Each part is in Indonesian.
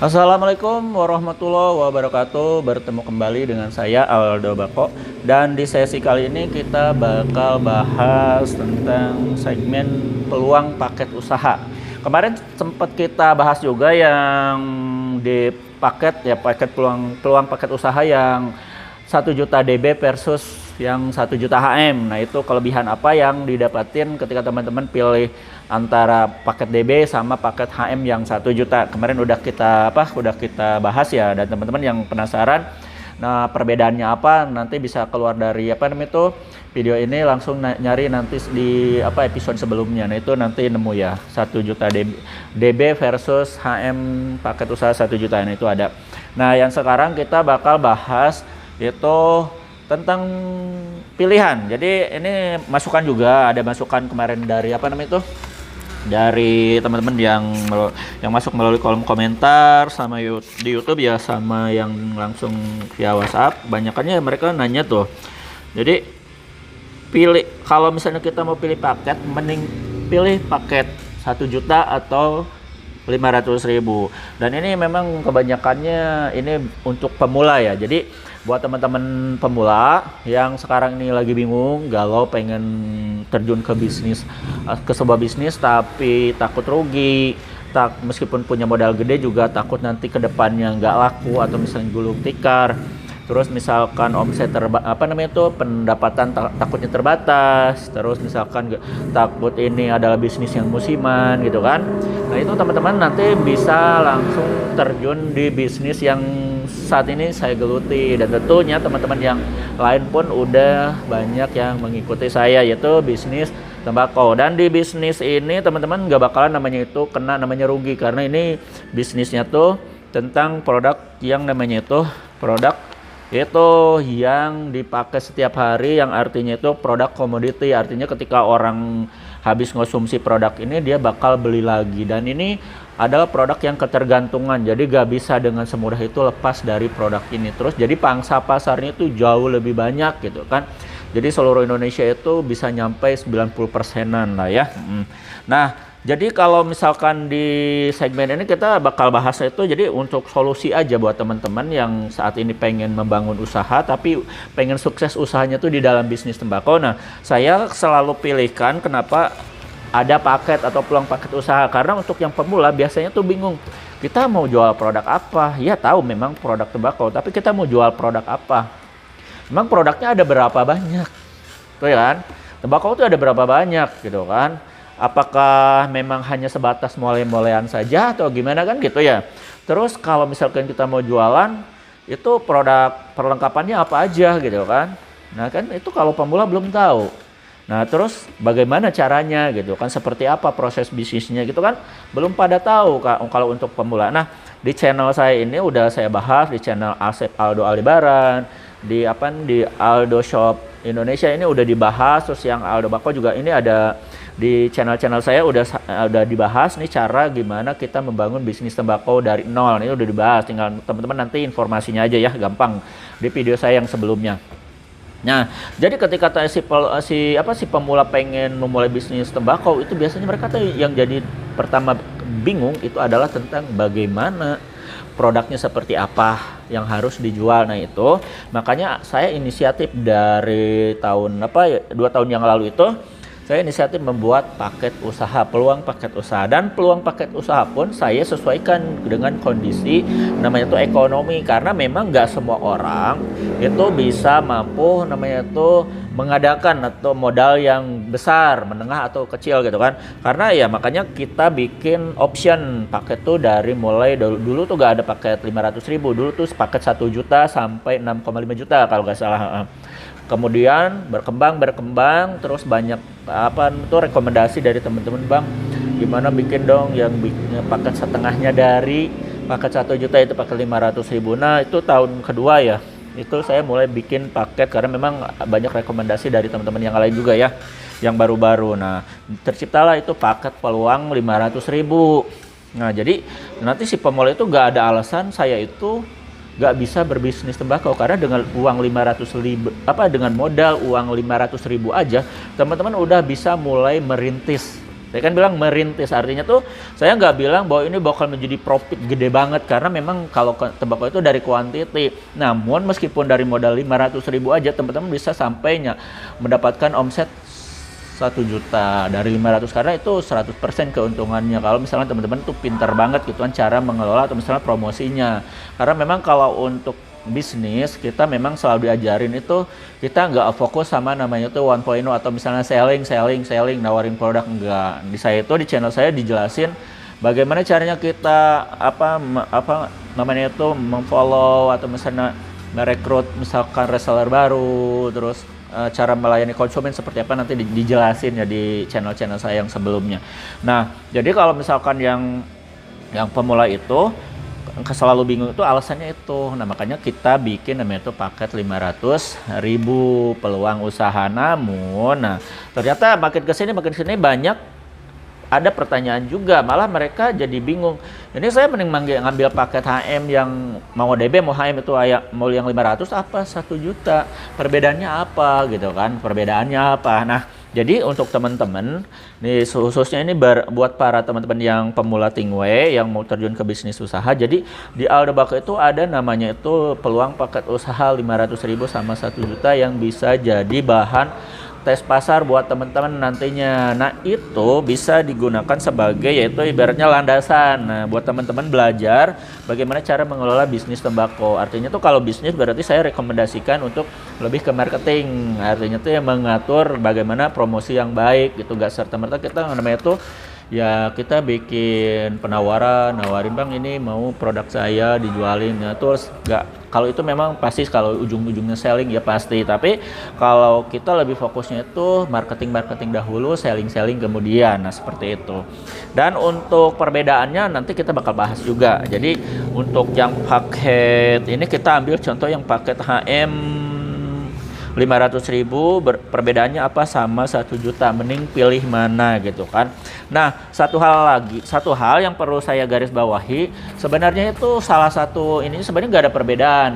Assalamualaikum warahmatullahi wabarakatuh. Bertemu kembali dengan saya Aldo Bako, dan di sesi kali ini kita bakal bahas tentang segmen peluang paket usaha. Kemarin sempat kita bahas juga yang di paket peluang peluang paket usaha yang 1 juta DB versus yang 1 juta HM. Nah, itu kelebihan apa yang didapatin ketika teman-teman pilih antara paket DB sama paket HM yang 1 juta. Kemarin udah kita bahas ya, dan teman-teman yang penasaran nah perbedaannya apa, nanti bisa keluar dari video ini, langsung nyari nanti di episode sebelumnya. Nah, itu nanti nemu ya 1 juta DB versus HM paket usaha 1 juta. Nah, itu ada. Nah, yang sekarang kita bakal bahas itu tentang pilihan. Jadi ini masukan juga, ada masukan kemarin dari dari teman-teman yang masuk melalui kolom komentar sama di YouTube ya, sama yang langsung via WhatsApp. Banyakannya mereka nanya tuh. Jadi kalau misalnya kita mau pilih paket, mending pilih paket 1 juta atau 500.000. Dan ini memang kebanyakannya ini untuk pemula ya. Jadi buat teman-teman pemula yang sekarang ini lagi bingung, galau, pengen terjun ke sebuah bisnis tapi takut rugi, meskipun punya modal gede juga takut nanti ke depannya nggak laku atau misalnya gulung tikar. Terus misalkan omset pendapatan takutnya terbatas. Terus misalkan takut ini adalah bisnis yang musiman gitu kan. Nah, itu teman-teman nanti bisa langsung terjun di bisnis yang saat ini saya geluti, dan tentunya teman-teman yang lain pun udah banyak yang mengikuti saya, yaitu bisnis tembakau. Dan di bisnis ini teman-teman nggak bakalan namanya rugi, karena ini bisnisnya tuh tentang produk yang produk yang dipakai setiap hari, yang artinya itu produk komoditi. Artinya ketika orang habis konsumsi produk ini, dia bakal beli lagi. Dan ini adalah produk yang ketergantungan, jadi gak bisa dengan semudah itu lepas dari produk ini. Terus jadi pangsa pasarnya itu jauh lebih banyak gitu kan. Jadi seluruh Indonesia itu bisa nyampe 90%-an lah ya. Nah, jadi kalau misalkan di segmen ini kita bakal bahas itu, jadi untuk solusi aja buat teman-teman yang saat ini pengen membangun usaha tapi pengen sukses usahanya tuh di dalam bisnis tembakau. Nah, saya selalu pilihkan kenapa ada paket atau peluang paket usaha, karena untuk yang pemula biasanya tuh bingung, kita mau jual produk apa. Ya tahu memang produk tembakau, tapi kita mau jual produk apa, memang produknya ada berapa banyak tuh ya kan. Tembakau tuh ada berapa banyak gitu kan. Apakah memang hanya sebatas mole-molean saja atau gimana kan gitu ya. Terus kalau misalkan kita mau jualan, itu produk perlengkapannya apa aja gitu kan. Nah kan itu kalau pemula belum tahu. Nah terus bagaimana caranya gitu kan, seperti apa proses bisnisnya gitu kan, belum pada tahu Kak, kalau untuk pemula. Nah, di channel saya ini udah saya bahas, di channel Asep Aldo Aldebaran, di Aldo Shop Indonesia ini udah dibahas. Terus yang Aldo Bako juga ini ada di channel saya udah dibahas nih, cara gimana kita membangun bisnis tembakau dari nol. Ini udah dibahas, tinggal teman-teman nanti informasinya aja ya, gampang di video saya yang sebelumnya. Nah, jadi ketika si pemula pengen memulai bisnis tembakau, itu biasanya mereka tuh yang jadi pertama bingung itu adalah tentang bagaimana produknya, seperti apa yang harus dijual. Nah, itu makanya saya inisiatif dari 2 tahun yang lalu itu, saya inisiatif membuat paket usaha, peluang paket usaha. Dan peluang paket usaha pun saya sesuaikan dengan kondisi namanya itu ekonomi, karena memang nggak semua orang itu bisa mampu mengadakan atau modal yang besar, menengah atau kecil gitu kan. Karena ya makanya kita bikin option paket tuh dari mulai dulu tuh gak ada paket 500.000, dulu tuh paket 1 juta sampai 6,5 juta kalau nggak salah. Kemudian berkembang terus banyak rekomendasi dari teman-teman, Bang, gimana bikin dong yang paket setengahnya dari paket 1 juta itu paket 500.000. Nah, itu tahun kedua ya, itu saya mulai bikin paket, karena memang banyak rekomendasi dari teman-teman yang lain juga ya, yang baru-baru. Nah, terciptalah itu paket peluang 500.000. Nah, jadi nanti si pemula itu gak ada alasan saya itu nggak bisa berbisnis tembakau, karena dengan uang 500.000 dengan modal uang 500.000 aja teman-teman udah bisa mulai merintis Saya kan bilang merintis, artinya tuh saya nggak bilang bahwa ini bakal menjadi profit gede banget, karena memang kalau tembakau itu dari kuantiti. Namun meskipun dari modal 500.000 aja teman-teman bisa sampainya mendapatkan omset 1 juta dari 500, karena itu 100% keuntungannya kalau misalnya teman-teman tuh pintar banget gitu kan cara mengelola atau misalnya promosinya. Karena memang kalau untuk bisnis kita memang selalu diajarin itu kita nggak fokus sama namanya tuh 1.0 atau misalnya selling nawarin produk, enggak. Di saya itu di channel saya dijelasin bagaimana caranya kita apa namanya itu memfollow atau misalnya merekrut misalkan reseller baru, terus cara melayani konsumen seperti apa nanti dijelasin ya di channel-channel saya yang sebelumnya. Nah, jadi kalau misalkan yang pemula itu selalu bingung itu alasannya itu. Nah, makanya kita bikin namanya itu paket 500.000 peluang usaha. Namun, nah ternyata makin kesini banyak ada pertanyaan juga, malah mereka jadi bingung. Ini saya mending ngambil paket HM yang mau DB, mau HM itu mau yang 500 apa 1 juta. Perbedaannya apa gitu kan? Perbedaannya apa? Nah, jadi untuk teman-teman nih khususnya ini buat para teman-teman yang pemula Tingway yang mau terjun ke bisnis usaha. Jadi di Aldebako itu ada namanya itu peluang paket usaha 500.000 sama 1 juta yang bisa jadi bahan tes pasar buat teman-teman nantinya. Nah, itu bisa digunakan sebagai yaitu ibaratnya landasan. Nah, buat teman-teman belajar bagaimana cara mengelola bisnis tembakau. Artinya tuh kalau bisnis berarti saya rekomendasikan untuk lebih ke marketing. Artinya tuh yang mengatur bagaimana promosi yang baik gitu. Gak serta-merta kita namanya tuh ya kita bikin penawaran, nawarin bang ini mau produk saya dijualin ya, terus kalau itu memang pasti kalau ujung-ujungnya selling ya pasti, tapi kalau kita lebih fokusnya itu marketing dahulu, selling kemudian. Nah, seperti itu. Dan untuk perbedaannya nanti kita bakal bahas juga. Jadi untuk yang paket ini kita ambil contoh yang paket HM 500.000 perbedaannya apa sama 1 juta, mending pilih mana gitu kan. Nah, satu hal yang perlu saya garis bawahi, sebenarnya itu salah satu ini sebenarnya nggak ada perbedaan.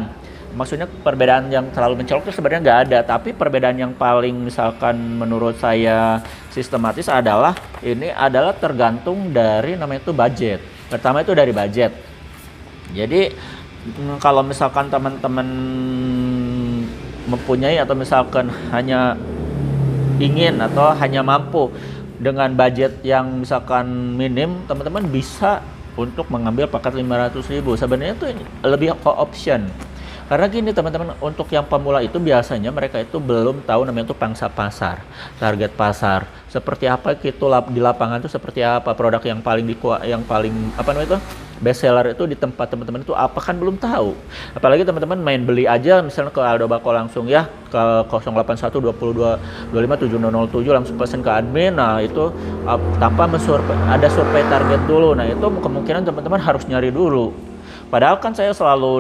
Maksudnya perbedaan yang terlalu mencolok itu sebenarnya nggak ada, tapi perbedaan yang paling misalkan menurut saya sistematis adalah ini adalah tergantung dari namanya itu budget. Pertama itu dari budget. Jadi kalau misalkan teman-teman mempunyai atau misalkan hanya ingin atau hanya mampu dengan budget yang misalkan minim, teman-teman bisa untuk mengambil paket 500.000. Sebenarnya itu lebih option. Karena gini teman-teman, untuk yang pemula itu biasanya mereka itu belum tahu namanya itu pangsa pasar, target pasar. Seperti apa gitu di lapangan itu seperti apa produk yang paling apa namanya itu best seller itu di tempat teman-teman itu apa, kan belum tahu. Apalagi teman-teman main beli aja misalnya ke Aldebako langsung ya ke 081 22 25 7007 langsung pesan ke admin. Nah, itu tanpa ada survei target dulu. Nah, itu kemungkinan teman-teman harus nyari dulu. Padahal kan saya selalu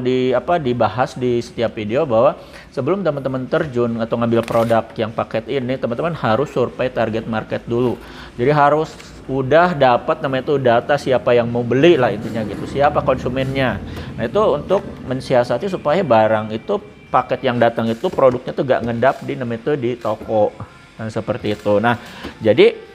dibahas di setiap video bahwa sebelum teman-teman terjun atau ngambil produk yang paket ini, teman-teman harus survei target market dulu. Jadi harus udah dapat namanya itu data siapa yang mau beli lah intinya gitu, siapa konsumennya. Nah, itu untuk mensiasati supaya barang itu paket yang datang itu produknya tuh gak ngendap di namanya itu di toko. Nah, seperti itu. Nah, jadi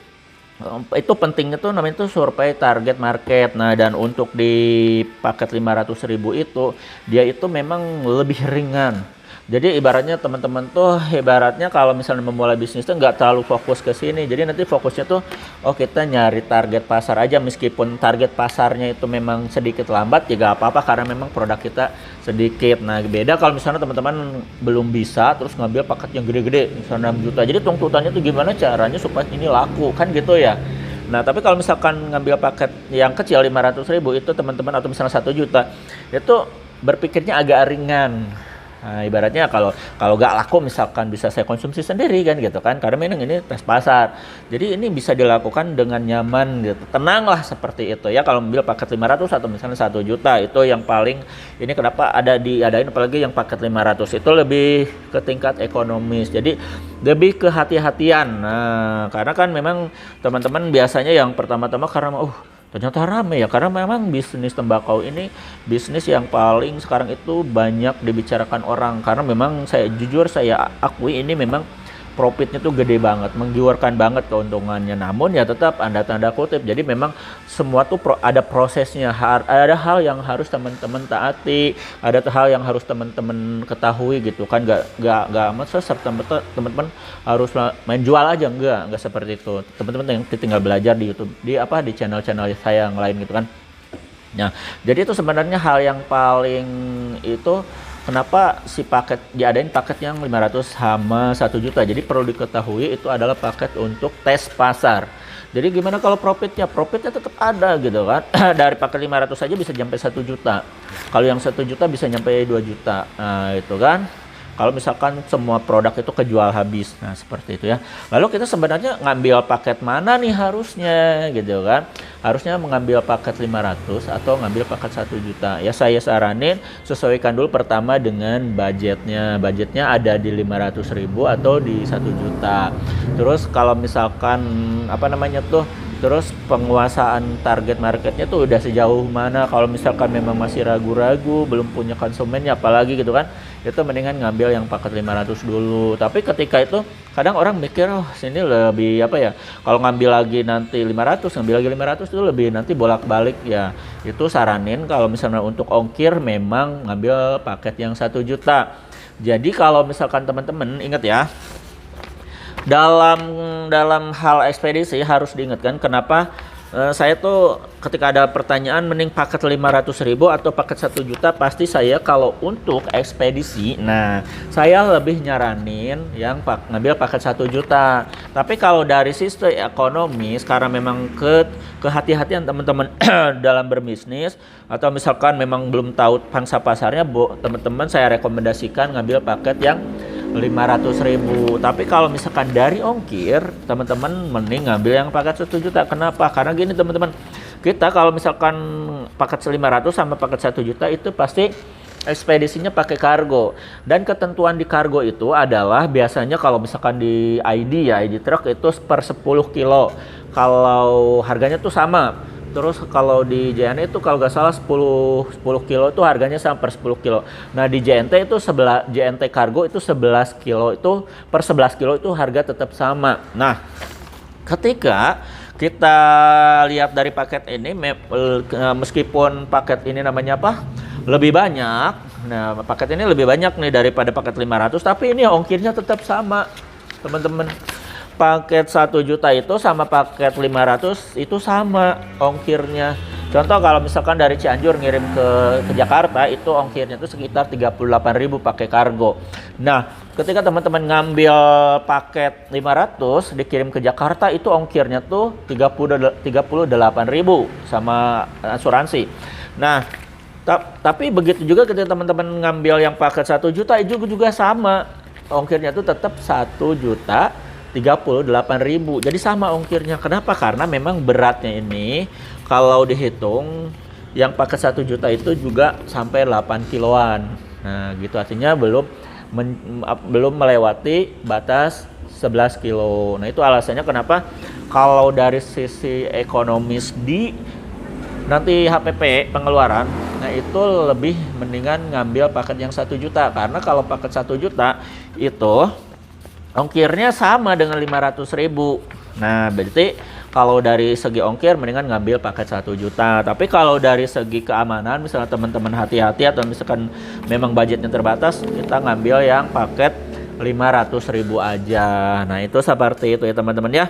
itu pentingnya tuh namanya itu survei target market. Nah, dan untuk di paket 500.000 itu dia itu memang lebih ringan. Jadi ibaratnya teman-teman tuh ibaratnya kalau misalnya memulai bisnis tuh nggak terlalu fokus ke sini. Jadi nanti fokusnya tuh kita nyari target pasar aja, meskipun target pasarnya itu memang sedikit lambat ya nggak apa-apa karena memang produk kita sedikit. Nah, beda kalau misalnya teman-teman belum bisa terus ngambil paket yang gede-gede misalnya 6 juta. Jadi tuntutannya tuh gimana caranya supaya ini laku kan gitu ya. Nah, tapi kalau misalkan ngambil paket yang kecil 500.000 itu teman-teman atau misalnya 1 juta itu berpikirnya agak ringan. Nah, ibaratnya kalau nggak laku misalkan bisa saya konsumsi sendiri kan gitu kan, karena memang ini tes pasar. Jadi ini bisa dilakukan dengan nyaman gitu, tenanglah seperti itu ya. Kalau ambil paket 500 atau misalnya 1 juta itu yang paling ini kenapa diadain, apalagi yang paket 500 itu lebih ke tingkat ekonomis. Jadi lebih ke hati-hatian. Nah, karena kan memang teman-teman biasanya yang pertama-tama karena ternyata rame ya, karena memang bisnis tembakau ini bisnis yang paling sekarang itu banyak dibicarakan orang, karena memang saya akui ini memang profitnya tuh gede banget, menggiurkan banget keuntungannya. Namun ya tetap Anda tanda kutip. Jadi memang semua tuh ada prosesnya, ada hal yang harus teman-teman taati, ada hal yang harus teman-teman ketahui gitu kan. Gak masa serta-merta teman-teman harus main jual aja, enggak seperti itu. Teman-teman yang tinggal belajar di YouTube, di channel-channel saya yang lain gitu kan. Nah, jadi itu sebenarnya hal yang paling itu kenapa si paket diadain paket yang 500 sama 1 juta. Jadi perlu diketahui itu adalah paket untuk tes pasar. Jadi gimana kalau profitnya? Profitnya tetap ada gitu kan. Dari paket 500 saja bisa sampai 1 juta. Kalau yang 1 juta bisa sampai 2 juta. Nah, itu kan. Kalau misalkan semua produk itu kejual habis. Nah, seperti itu ya. Lalu kita sebenarnya ngambil paket mana nih harusnya gitu kan. Harusnya mengambil paket 500 atau ngambil paket 1 juta. Ya saya saranin sesuaikan dulu pertama dengan budgetnya. Budgetnya ada di 500.000 atau di 1 juta. Terus kalau misalkan terus penguasaan target marketnya tuh udah sejauh mana. Kalau misalkan memang masih ragu-ragu, belum punya konsumennya apalagi gitu kan, itu mendingan ngambil yang paket 500 dulu. Tapi ketika itu kadang orang mikir, oh sini lebih kalau ngambil lagi nanti 500, ngambil lagi 500 itu lebih nanti bolak-balik ya. Itu saranin kalau misalnya untuk ongkir memang ngambil paket yang 1 juta. Jadi kalau misalkan teman-teman ingat ya, dalam hal ekspedisi harus diingatkan kenapa saya tuh ketika ada pertanyaan mending paket 500.000 atau paket 1 juta, pasti saya kalau untuk ekspedisi, nah saya lebih nyaranin yang ngambil paket 1 juta. Tapi kalau dari sisi ekonomis, karena memang kehati-hatian teman-teman dalam berbisnis atau misalkan memang belum tahu pangsa pasarnya, teman-teman saya rekomendasikan ngambil paket yang 500.000. Tapi kalau misalkan dari ongkir, teman-teman mending ngambil yang paket 1 juta. Kenapa? Karena gini teman-teman, kita kalau misalkan paket 500 sama paket 1 juta itu pasti ekspedisinya pakai kargo. Dan ketentuan di kargo itu adalah biasanya kalau misalkan di ID truck itu per 10 kilo. Kalau harganya tuh sama. Terus kalau di JNT itu kalau nggak salah 10 kilo itu harganya sama per 10 kilo. Nah di JNT itu JNT Kargo itu 11 kilo itu per 11 kilo itu harga tetap sama. Nah ketika kita lihat dari paket ini, meskipun paket ini namanya lebih banyak. Nah paket ini lebih banyak nih daripada paket 500, tapi ini ongkirnya tetap sama teman-teman. Paket 1 juta itu sama paket 500 itu sama ongkirnya. Contoh kalau misalkan dari Cianjur ngirim ke Jakarta itu ongkirnya itu sekitar 38.000 pakai kargo. Nah, ketika teman-teman ngambil paket 500 dikirim ke Jakarta itu ongkirnya tuh 38.000 sama asuransi. Nah, tapi begitu juga ketika teman-teman ngambil yang paket 1 juta itu juga sama. Ongkirnya tuh tetap 1.038.000. Jadi sama ongkirnya. Kenapa? Karena memang beratnya ini kalau dihitung yang paket 1 juta itu juga sampai 8 kiloan. Nah, gitu artinya belum melewati batas 11 kilo. Nah, itu alasannya kenapa kalau dari sisi ekonomis di nanti HPP pengeluaran, nah itu lebih mendingan ngambil paket yang 1 juta. Karena kalau paket 1 juta itu ongkirnya sama dengan 500.000. Nah, berarti kalau dari segi ongkir mendingan ngambil paket 1 juta. Tapi kalau dari segi keamanan, misalnya teman-teman hati-hati atau misalkan memang budgetnya terbatas, kita ngambil yang paket 500.000 aja. Nah, itu seperti itu ya teman-teman ya.